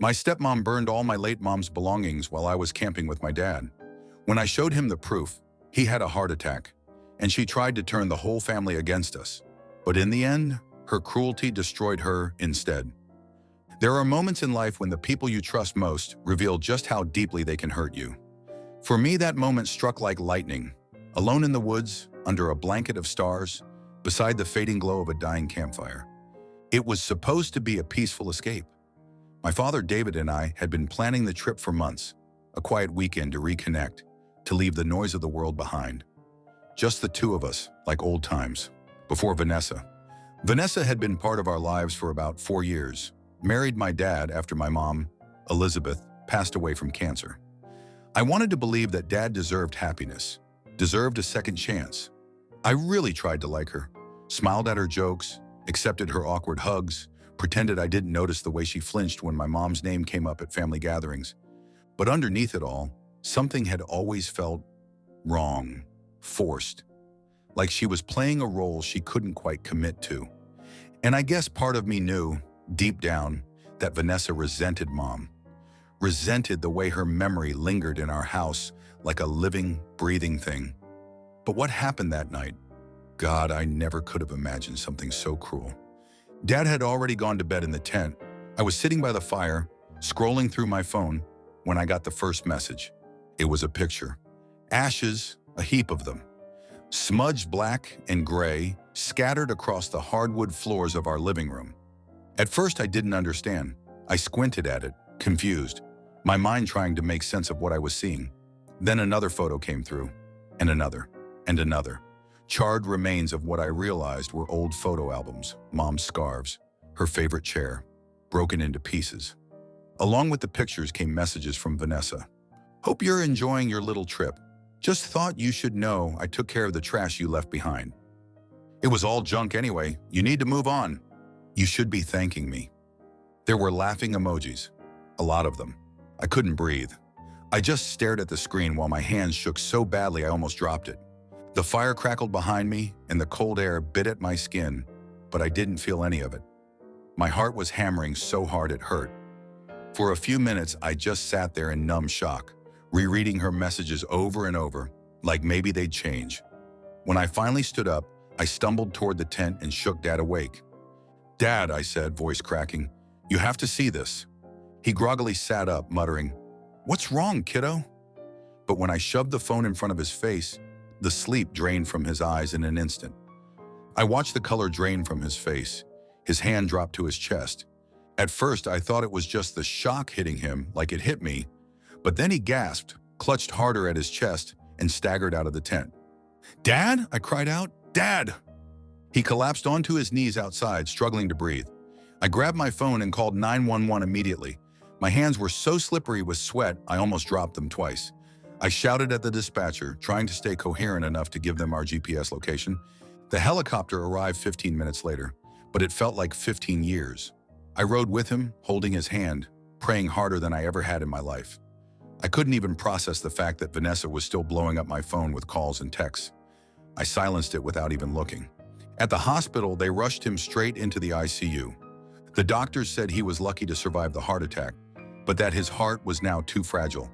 My stepmom burned all my late mom's belongings while I was camping with my dad. When I showed him the proof, he had a heart attack, and she tried to turn the whole family against us. But in the end, her cruelty destroyed her instead. There are moments in life when the people you trust most reveal just how deeply they can hurt you. For me, that moment struck like lightning. Alone in the woods, under a blanket of stars, beside the fading glow of a dying campfire. It was supposed to be a peaceful escape. My father David and I had been planning the trip for months, a quiet weekend to reconnect, to leave the noise of the world behind. Just the two of us, like old times, before Vanessa. Vanessa had been part of our lives for about 4 years, married my dad after my mom, Elizabeth, passed away from cancer. I wanted to believe that Dad deserved happiness, deserved a second chance. I really tried to like her, smiled at her jokes, accepted her awkward hugs, pretended I didn't notice the way she flinched when my mom's name came up at family gatherings. But underneath it all, something had always felt wrong, forced, like she was playing a role she couldn't quite commit to. And I guess part of me knew, deep down, that Vanessa resented Mom, resented the way her memory lingered in our house like a living, breathing thing. But what happened that night? God, I never could have imagined something so cruel. Dad had already gone to bed in the tent. I was sitting by the fire, scrolling through my phone, when I got the first message. It was a picture. Ashes, a heap of them. Smudged black and gray, scattered across the hardwood floors of our living room. At first, I didn't understand. I squinted at it, confused, my mind trying to make sense of what I was seeing. Then another photo came through, and another, and another. Charred remains of what I realized were old photo albums, Mom's scarves, her favorite chair, broken into pieces. Along with the pictures came messages from Vanessa. Hope you're enjoying your little trip. Just thought you should know I took care of the trash you left behind. It was all junk anyway. You need to move on. You should be thanking me. There were laughing emojis, a lot of them. I couldn't breathe. I just stared at the screen while my hands shook so badly I almost dropped it. The fire crackled behind me and the cold air bit at my skin, but I didn't feel any of it. My heart was hammering so hard it hurt. For a few minutes, I just sat there in numb shock, rereading her messages over and over, like maybe they'd change. When I finally stood up, I stumbled toward the tent and shook Dad awake. Dad, I said, voice cracking, you have to see this. He groggily sat up, muttering, what's wrong, kiddo? But when I shoved the phone in front of his face, the sleep drained from his eyes in an instant. I watched the color drain from his face. His hand dropped to his chest. At first, I thought it was just the shock hitting him like it hit me, but then he gasped, clutched harder at his chest, and staggered out of the tent. Dad? I cried out. Dad! He collapsed onto his knees outside, struggling to breathe. I grabbed my phone and called 911 immediately. My hands were so slippery with sweat, I almost dropped them twice. I shouted at the dispatcher, trying to stay coherent enough to give them our GPS location. The helicopter arrived 15 minutes later, but it felt like 15 years. I rode with him, holding his hand, praying harder than I ever had in my life. I couldn't even process the fact that Vanessa was still blowing up my phone with calls and texts. I silenced it without even looking. At the hospital, they rushed him straight into the ICU. The doctors said he was lucky to survive the heart attack, but that his heart was now too fragile.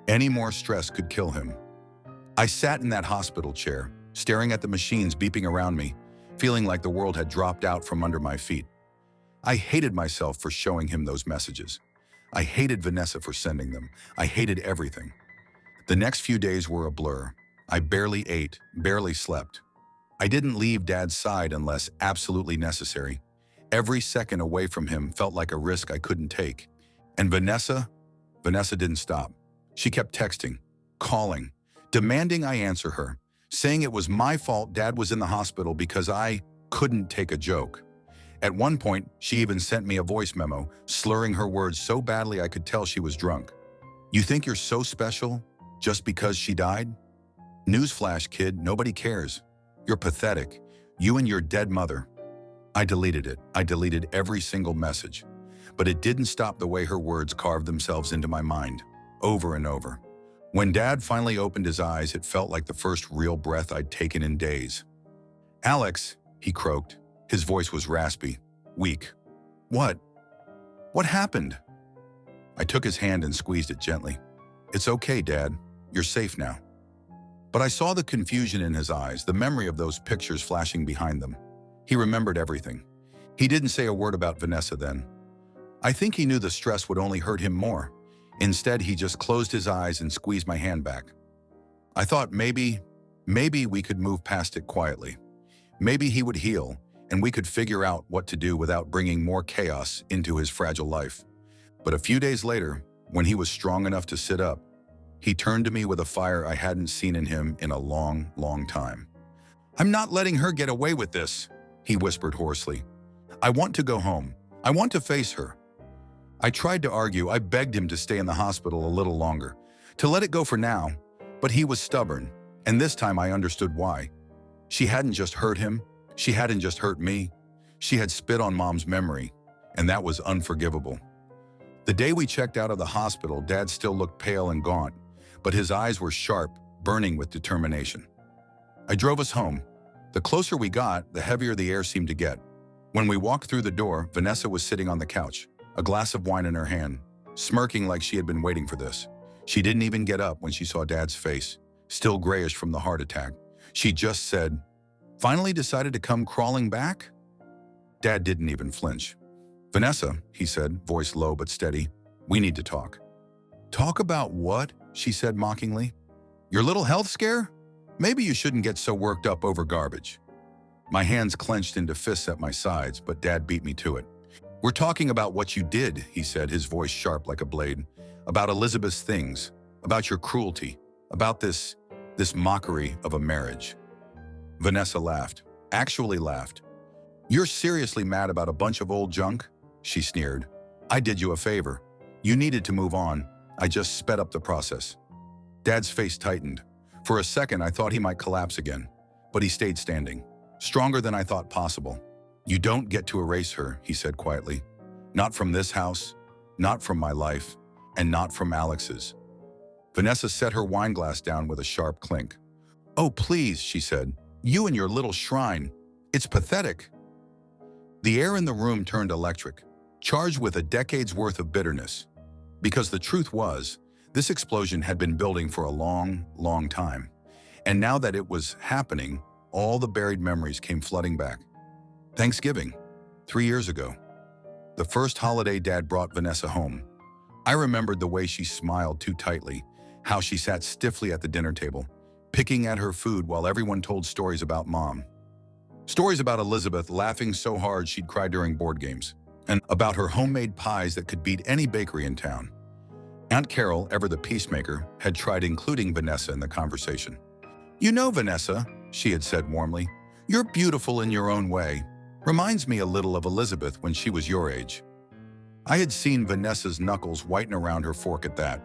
Any more stress could kill him. I sat in that hospital chair, staring at the machines beeping around me, feeling like the world had dropped out from under my feet. I hated myself for showing him those messages. I hated Vanessa for sending them. I hated everything. The next few days were a blur. I barely ate, barely slept. I didn't leave Dad's side unless absolutely necessary. Every second away from him felt like a risk I couldn't take. And Vanessa didn't stop. She kept texting, calling, demanding I answer her, saying it was my fault Dad was in the hospital because I couldn't take a joke. At one point, she even sent me a voice memo, slurring her words so badly I could tell she was drunk. You think you're so special just because she died? Newsflash, kid, nobody cares. You're pathetic. You and your dead mother. I deleted it. I deleted every single message. But it didn't stop the way her words carved themselves into my mind, over and over. When Dad finally opened his eyes, it felt like the first real breath I'd taken in days. Alex, he croaked. His voice was raspy, weak. What? What happened? I took his hand and squeezed it gently. "It's okay, Dad. You're safe now." But I saw the confusion in his eyes, the memory of those pictures flashing behind them. He remembered everything. He didn't say a word about Vanessa then. I think he knew the stress would only hurt him more. Instead, he just closed his eyes and squeezed my hand back. I thought maybe we could move past it quietly. Maybe he would heal, and we could figure out what to do without bringing more chaos into his fragile life. But a few days later, when he was strong enough to sit up, he turned to me with a fire I hadn't seen in him in a long, long time. "I'm not letting her get away with this," he whispered hoarsely. "I want to go home. I want to face her." I tried to argue. I begged him to stay in the hospital a little longer, to let it go for now, but he was stubborn, and this time I understood why. She hadn't just hurt him. She hadn't just hurt me. She had spit on Mom's memory, and that was unforgivable. The day we checked out of the hospital, Dad still looked pale and gaunt, but his eyes were sharp, burning with determination. I drove us home. The closer we got, the heavier the air seemed to get. When we walked through the door, Vanessa was sitting on the couch, a glass of wine in her hand, smirking like she had been waiting for this. She didn't even get up when she saw Dad's face, still grayish from the heart attack. She just said, "Finally decided to come crawling back?" Dad didn't even flinch. "Vanessa," he said, voice low but steady, "we need to talk." "Talk about what?" she said mockingly. "Your little health scare? Maybe you shouldn't get so worked up over garbage." My hands clenched into fists at my sides, but Dad beat me to it. "We're talking about what you did," he said, his voice sharp like a blade. "About Elizabeth's things, about your cruelty, about this mockery of a marriage." Vanessa laughed, actually laughed. "You're seriously mad about a bunch of old junk?" she sneered. "I did you a favor. You needed to move on. I just sped up the process." Dad's face tightened. For a second, I thought he might collapse again, but he stayed standing, stronger than I thought possible. "You don't get to erase her," he said quietly. "Not from this house, not from my life, and not from Alex's." Vanessa set her wine glass down with a sharp clink. "Oh, please," she said. "You and your little shrine. It's pathetic." The air in the room turned electric, charged with a decade's worth of bitterness. Because the truth was, this explosion had been building for a long, long time. And now that it was happening, all the buried memories came flooding back. Thanksgiving, 3 years ago. The first holiday Dad brought Vanessa home. I remembered the way she smiled too tightly, how she sat stiffly at the dinner table, picking at her food while everyone told stories about Mom. Stories about Elizabeth laughing so hard she'd cry during board games, and about her homemade pies that could beat any bakery in town. Aunt Carol, ever the peacemaker, had tried including Vanessa in the conversation. "You know, Vanessa," she had said warmly, "you're beautiful in your own way. Reminds me a little of Elizabeth when she was your age." I had seen Vanessa's knuckles whiten around her fork at that.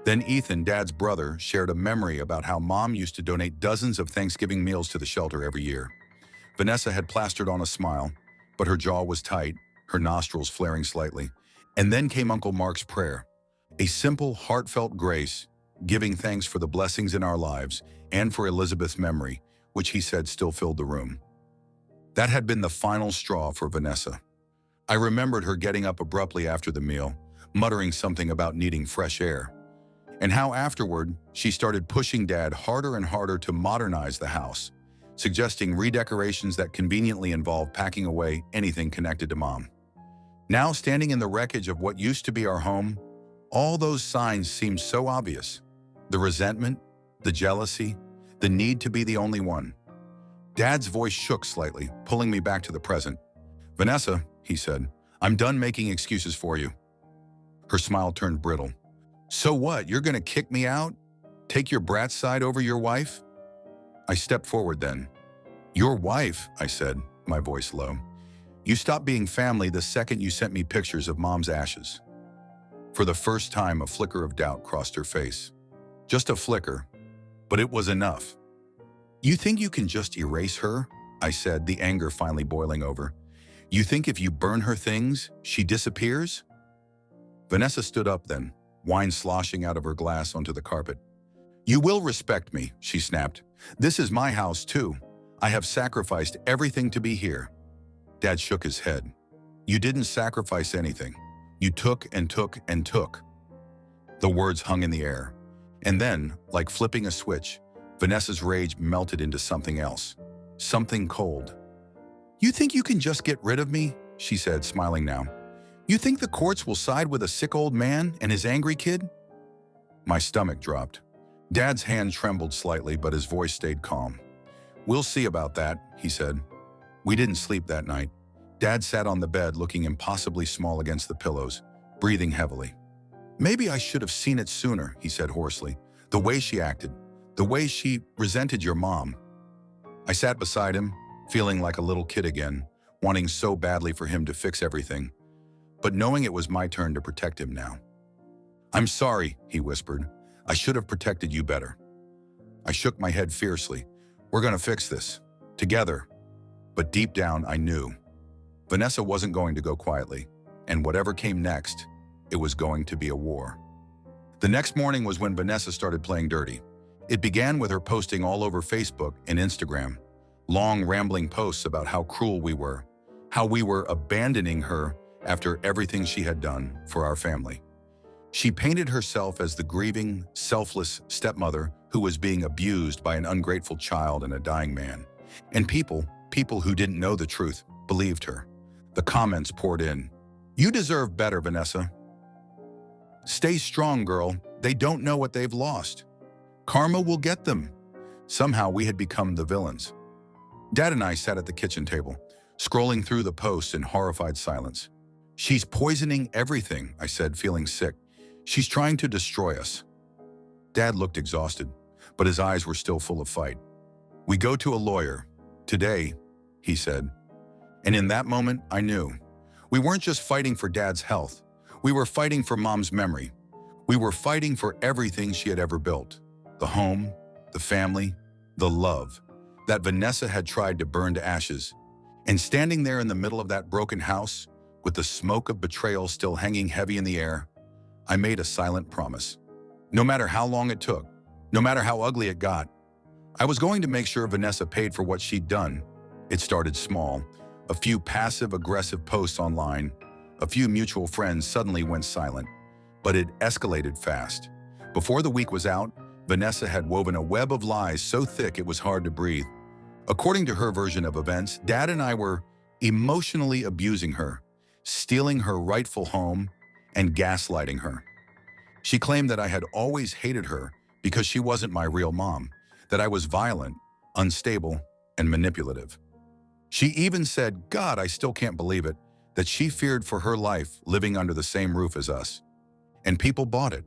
Then Ethan, Dad's brother, shared a memory about how Mom used to donate dozens of Thanksgiving meals to the shelter every year. Vanessa had plastered on a smile, but her jaw was tight, her nostrils flaring slightly. And then came Uncle Mark's prayer, a simple, heartfelt grace, giving thanks for the blessings in our lives and for Elizabeth's memory, which he said still filled the room. That had been the final straw for Vanessa. I remembered her getting up abruptly after the meal, muttering something about needing fresh air, and how afterward she started pushing Dad harder and harder to modernize the house, suggesting redecorations that conveniently involved packing away anything connected to Mom. Now, standing in the wreckage of what used to be our home, all those signs seemed so obvious. The resentment, the jealousy, the need to be the only one. Dad's voice shook slightly, pulling me back to the present. "Vanessa," he said, "I'm done making excuses for you." Her smile turned brittle. "So what, you're gonna kick me out? Take your brat's side over your wife?" I stepped forward then. "Your wife," I said, my voice low. "You stopped being family the second you sent me pictures of Mom's ashes." For the first time, a flicker of doubt crossed her face. Just a flicker, but it was enough. "You think you can just erase her?" I said, the anger finally boiling over. "You think if you burn her things, she disappears?" Vanessa stood up then, wine sloshing out of her glass onto the carpet. "You will respect me," she snapped. "This is my house too. I have sacrificed everything to be here." Dad shook his head. "You didn't sacrifice anything. You took and took and took. The words hung in the air. And then, like flipping a switch, Vanessa's rage melted into something else. Something cold. "You think you can just get rid of me?" she said, smiling now. "You think the courts will side with a sick old man and his angry kid?" My stomach dropped. Dad's hand trembled slightly, but his voice stayed calm. "We'll see about that," he said. We didn't sleep that night. Dad sat on the bed looking impossibly small against the pillows, breathing heavily. "Maybe I should have seen it sooner," he said hoarsely. "The way she acted, the way she resented your mom." I sat beside him, feeling like a little kid again, wanting so badly for him to fix everything, but knowing it was my turn to protect him now. "I'm sorry," he whispered. "I should have protected you better." I shook my head fiercely. "We're gonna fix this. Together." But deep down, I knew. Vanessa wasn't going to go quietly, and whatever came next, it was going to be a war. The next morning was when Vanessa started playing dirty. It began with her posting all over Facebook and Instagram, long rambling posts about how cruel we were, how we were abandoning her after everything she had done for our family. She painted herself as the grieving, selfless stepmother who was being abused by an ungrateful child and a dying man. And people who didn't know the truth, believed her. The comments poured in. "You deserve better, Vanessa. Stay strong, girl. They don't know what they've lost. Karma will get them." Somehow we had become the villains. Dad and I sat at the kitchen table, scrolling through the posts in horrified silence. "She's poisoning everything," I said, feeling sick. "She's trying to destroy us." Dad looked exhausted, but his eyes were still full of fight. "We go to a lawyer. Today," he said. And in that moment, I knew. We weren't just fighting for Dad's health. We were fighting for Mom's memory. We were fighting for everything she had ever built. The home, the family, the love that Vanessa had tried to burn to ashes. And standing there in the middle of that broken house, with the smoke of betrayal still hanging heavy in the air, I made a silent promise. No matter how long it took, no matter how ugly it got, I was going to make sure Vanessa paid for what she'd done. It started small. A few passive-aggressive posts online, a few mutual friends suddenly went silent. But it escalated fast. Before the week was out, Vanessa had woven a web of lies so thick it was hard to breathe. According to her version of events, Dad and I were emotionally abusing her, stealing her rightful home, and gaslighting her. She claimed that I had always hated her because she wasn't my real mom, that I was violent, unstable, and manipulative. She even said, God, I still can't believe it, that she feared for her life living under the same roof as us. And people bought it.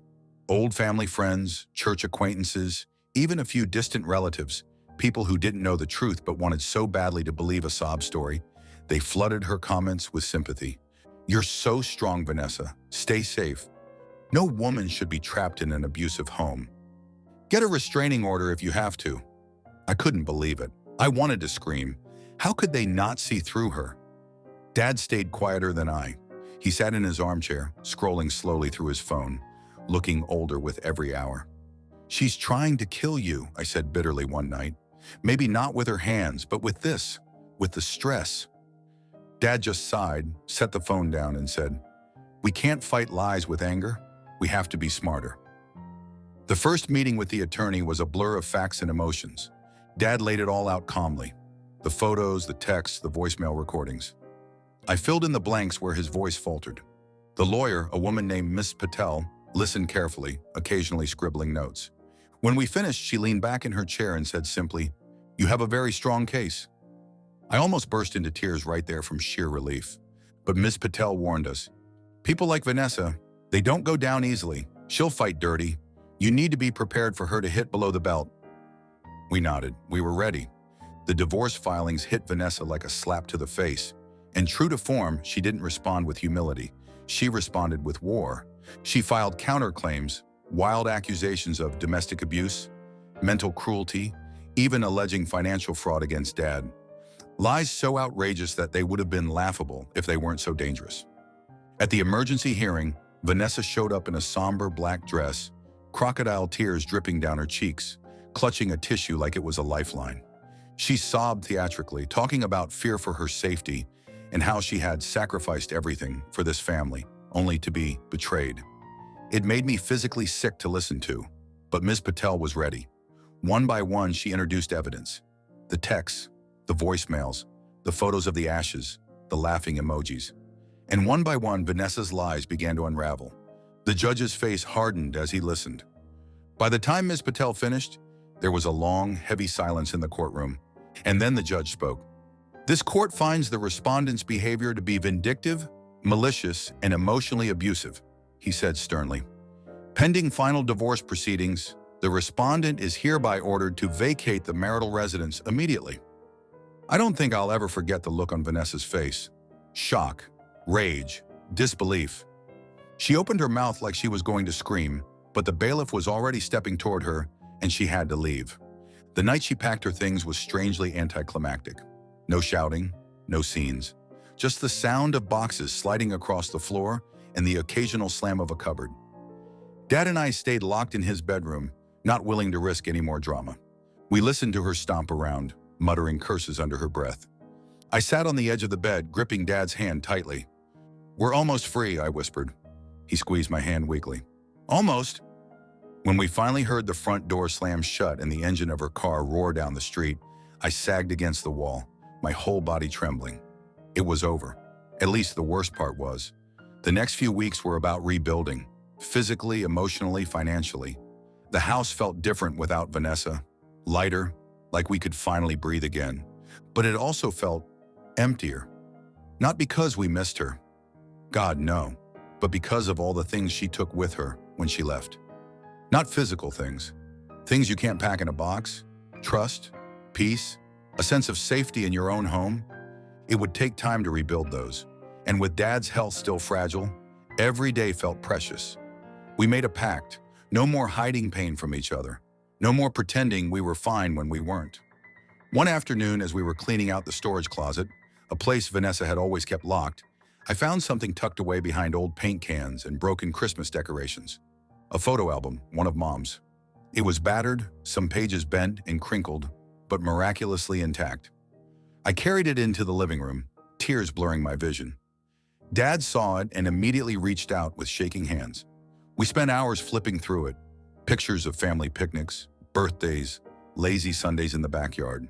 Old family friends, church acquaintances, even a few distant relatives, people who didn't know the truth but wanted so badly to believe a sob story, they flooded her comments with sympathy. "You're so strong, Vanessa. Stay safe. No woman should be trapped in an abusive home. Get a restraining order if you have to." I couldn't believe it. I wanted to scream. How could they not see through her? Dad stayed quieter than I. He sat in his armchair, scrolling slowly through his phone, looking older with every hour. "She's trying to kill you," I said bitterly one night. "Maybe not with her hands, but with this, with the stress." Dad just sighed, set the phone down, and said, "We can't fight lies with anger. We have to be smarter." The first meeting with the attorney was a blur of facts and emotions. Dad laid it all out calmly. The photos, the texts, the voicemail recordings. I filled in the blanks where his voice faltered. The lawyer, a woman named Miss Patel, listened carefully, occasionally scribbling notes. When we finished, she leaned back in her chair and said simply, "You have a very strong case." I almost burst into tears right there from sheer relief. But Miss Patel warned us, "People like Vanessa, they don't go down easily. She'll fight dirty. You need to be prepared for her to hit below the belt." We nodded. We were ready. The divorce filings hit Vanessa like a slap to the face. And true to form, she didn't respond with humility. She responded with war. She filed counterclaims, wild accusations of domestic abuse, mental cruelty, even alleging financial fraud against Dad. Lies so outrageous that they would have been laughable if they weren't so dangerous. At the emergency hearing, Vanessa showed up in a somber black dress, crocodile tears dripping down her cheeks, clutching a tissue like it was a lifeline. She sobbed theatrically, talking about fear for her safety and how she had sacrificed everything for this family, only to be betrayed. It made me physically sick to listen to, but Ms. Patel was ready. One by one, she introduced evidence. The texts, the voicemails, the photos of the ashes, the laughing emojis. And one by one, Vanessa's lies began to unravel. The judge's face hardened as he listened. By the time Ms. Patel finished, there was a long, heavy silence in the courtroom. And then the judge spoke. This court finds the respondent's behavior to be vindictive, malicious, and emotionally abusive, he said sternly. Pending final divorce proceedings, the respondent is hereby ordered to vacate the marital residence immediately. I don't think I'll ever forget the look on Vanessa's face. Shock, rage, disbelief. She opened her mouth like she was going to scream, but the bailiff was already stepping toward her, and she had to leave. The night she packed her things was strangely anticlimactic. No shouting, no scenes. Just the sound of boxes sliding across the floor and the occasional slam of a cupboard. Dad and I stayed locked in his bedroom, not willing to risk any more drama. We listened to her stomp around, muttering curses under her breath. I sat on the edge of the bed, gripping Dad's hand tightly. "We're almost free," I whispered. He squeezed my hand weakly. "Almost." When we finally heard the front door slam shut and the engine of her car roar down the street, I sagged against the wall, my whole body trembling. It was over. At least the worst part was. The next few weeks were about rebuilding, physically, emotionally, financially. The house felt different without Vanessa, lighter, like we could finally breathe again. But it also felt emptier. Not because we missed her. God, no. But because of all the things she took with her when she left. Not physical things. Things you can't pack in a box. Trust, peace, a sense of safety in your own home. It would take time to rebuild those. And with Dad's health still fragile, every day felt precious. We made a pact. No more hiding pain from each other. No more pretending we were fine when we weren't. One afternoon, as we were cleaning out the storage closet, a place Vanessa had always kept locked, I found something tucked away behind old paint cans and broken Christmas decorations. A photo album, one of Mom's. It was battered, some pages bent and crinkled, but miraculously intact. I carried it into the living room, tears blurring my vision. Dad saw it and immediately reached out with shaking hands. We spent hours flipping through it. Pictures of family picnics, birthdays, lazy Sundays in the backyard.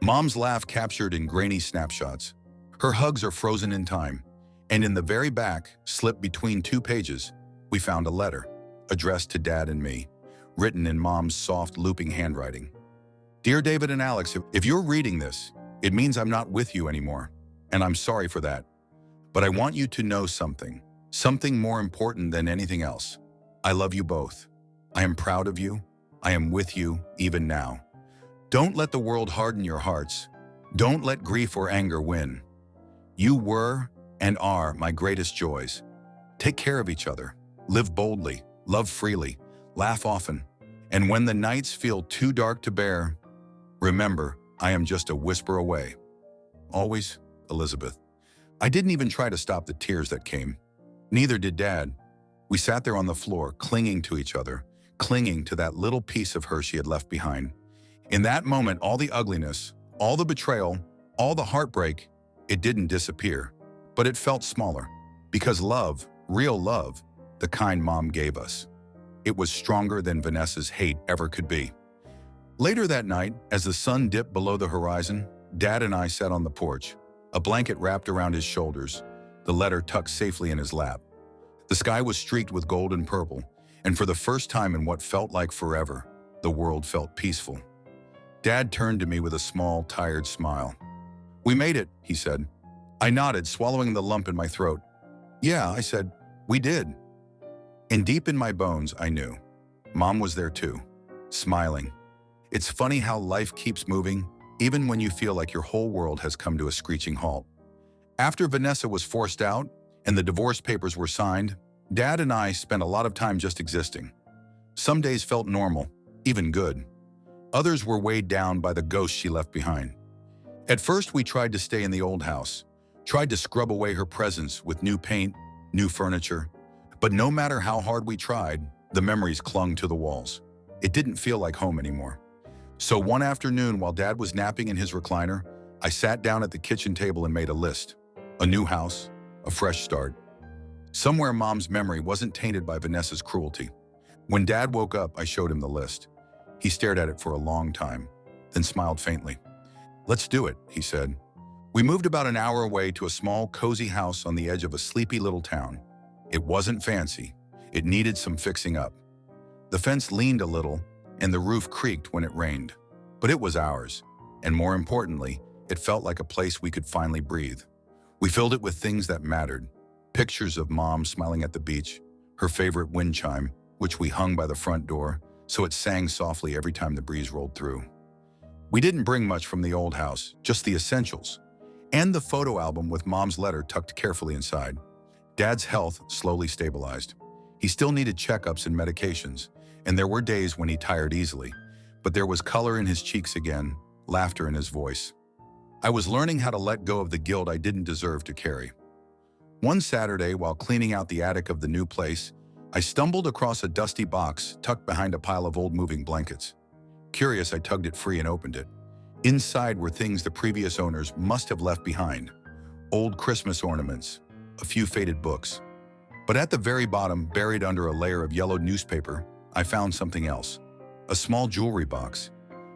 Mom's laugh captured in grainy snapshots. Her hugs are frozen in time. And in the very back, slipped between two pages, we found a letter, addressed to Dad and me, written in Mom's soft, looping handwriting. "Dear David and Alex, if you're reading this, it means I'm not with you anymore, and I'm sorry for that. But I want you to know something more important than anything else. I love you both. I am proud of you. I am with you even now. Don't let the world harden your hearts. Don't let grief or anger win. You were and are my greatest joys. Take care of each other. Live boldly, love freely, laugh often. And when the nights feel too dark to bear, remember, I am just a whisper away. Always, Elizabeth." I didn't even try to stop the tears that came. Neither did Dad. We sat there on the floor, clinging to each other, clinging to that little piece of her she had left behind. In that moment, all the ugliness, all the betrayal, all the heartbreak, it didn't disappear. But it felt smaller, because love, real love, the kind Mom gave us, it was stronger than Vanessa's hate ever could be. Later that night, as the sun dipped below the horizon, Dad and I sat on the porch, a blanket wrapped around his shoulders, the letter tucked safely in his lap. The sky was streaked with gold and purple, and for the first time in what felt like forever, the world felt peaceful. Dad turned to me with a small, tired smile. "We made it," he said. I nodded, swallowing the lump in my throat. "Yeah," I said, "we did." And deep in my bones, I knew. Mom was there too, smiling. It's funny how life keeps moving, even when you feel like your whole world has come to a screeching halt. After Vanessa was forced out and the divorce papers were signed, Dad and I spent a lot of time just existing. Some days felt normal, even good. Others were weighed down by the ghost she left behind. At first, we tried to stay in the old house, tried to scrub away her presence with new paint, new furniture. But no matter how hard we tried, the memories clung to the walls. It didn't feel like home anymore. So one afternoon, while Dad was napping in his recliner, I sat down at the kitchen table and made a list. A new house, a fresh start. Somewhere Mom's memory wasn't tainted by Vanessa's cruelty. When Dad woke up, I showed him the list. He stared at it for a long time, then smiled faintly. "Let's do it," he said. We moved about an hour away to a small, cozy house on the edge of a sleepy little town. It wasn't fancy. It needed some fixing up. The fence leaned a little, and the roof creaked when it rained. But it was ours, and more importantly, it felt like a place we could finally breathe. We filled it with things that mattered. Pictures of Mom smiling at the beach, her favorite wind chime, which we hung by the front door, so it sang softly every time the breeze rolled through. We didn't bring much from the old house, just the essentials, and the photo album with Mom's letter tucked carefully inside. Dad's health slowly stabilized. He still needed checkups and medications, and there were days when he tired easily, but there was color in his cheeks again, laughter in his voice. I was learning how to let go of the guilt I didn't deserve to carry. One Saturday, while cleaning out the attic of the new place, I stumbled across a dusty box tucked behind a pile of old moving blankets. Curious, I tugged it free and opened it. Inside were things the previous owners must have left behind. Old Christmas ornaments, a few faded books. But at the very bottom, buried under a layer of yellowed newspaper, I found something else. A small jewelry box.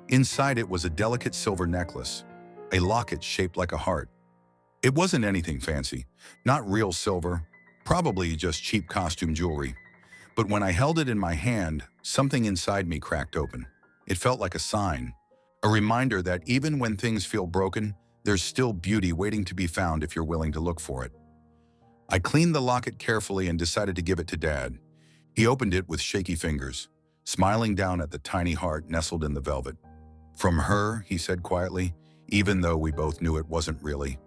Inside it was a delicate silver necklace, a locket shaped like a heart. It wasn't anything fancy, not real silver, probably just cheap costume jewelry. But when I held it in my hand, something inside me cracked open. It felt like a sign, a reminder that even when things feel broken, there's still beauty waiting to be found if you're willing to look for it. I cleaned the locket carefully and decided to give it to Dad. He opened it with shaky fingers, smiling down at the tiny heart nestled in the velvet. "From her," he said quietly, even though we both knew it wasn't really.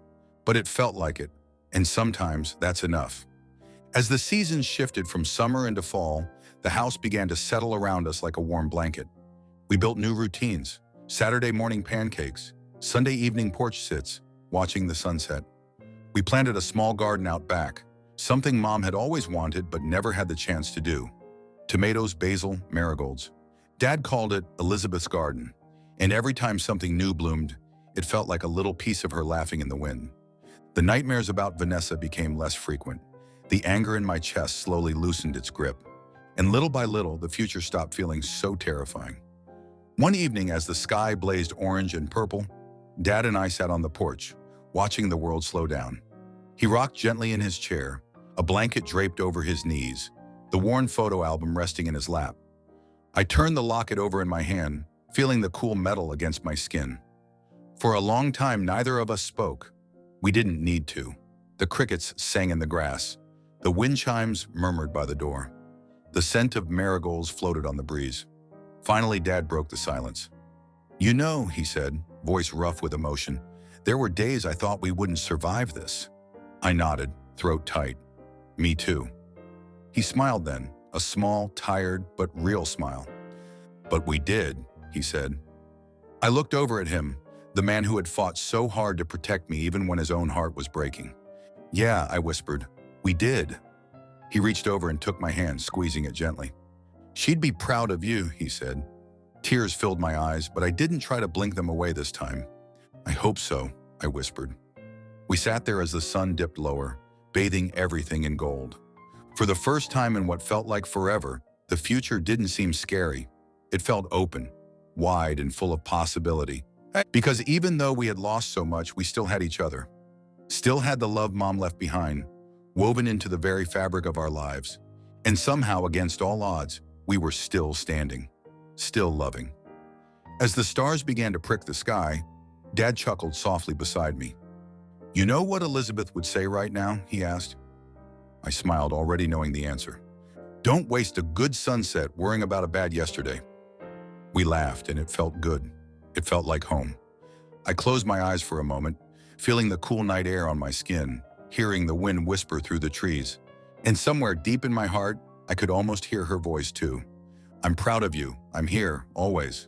But it felt like it, and sometimes that's enough. As the seasons shifted from summer into fall, the house began to settle around us like a warm blanket. We built new routines: Saturday morning pancakes, Sunday evening porch sits, watching the sunset. We planted a small garden out back, something Mom had always wanted but never had the chance to do. Tomatoes, basil, marigolds. Dad called it Elizabeth's garden, and every time something new bloomed, it felt like a little piece of her laughing in the wind. The nightmares about Vanessa became less frequent. The anger in my chest slowly loosened its grip, and little by little, the future stopped feeling so terrifying. One evening, as the sky blazed orange and purple, Dad and I sat on the porch, watching the world slow down. He rocked gently in his chair, a blanket draped over his knees, the worn photo album resting in his lap. I turned the locket over in my hand, feeling the cool metal against my skin. For a long time, neither of us spoke. We didn't need to. The crickets sang in the grass. The wind chimes murmured by the door. The scent of marigolds floated on the breeze. Finally, Dad broke the silence. "You know," he said, voice rough with emotion, "there were days I thought we wouldn't survive this." I nodded, throat tight. "Me too." He smiled then, a small, tired, but real smile. "But we did," he said. I looked over at him, the man who had fought so hard to protect me even when his own heart was breaking. "Yeah," I whispered, "we did." He reached over and took my hand, squeezing it gently. "She'd be proud of you," he said. Tears filled my eyes, but I didn't try to blink them away this time. "I hope so," I whispered. We sat there as the sun dipped lower, bathing everything in gold. For the first time in what felt like forever, the future didn't seem scary. It felt open, wide, and full of possibility. Because even though we had lost so much, we still had each other. Still had the love Mom left behind, woven into the very fabric of our lives. And somehow, against all odds, we were still standing, still loving. As the stars began to prick the sky, Dad chuckled softly beside me. "You know what Elizabeth would say right now?" he asked. I smiled, already knowing the answer. "Don't waste a good sunset worrying about a bad yesterday." We laughed, and it felt good. It felt like home. I closed my eyes for a moment, feeling the cool night air on my skin, hearing the wind whisper through the trees. And somewhere deep in my heart, I could almost hear her voice too. "I'm proud of you. I'm here, always."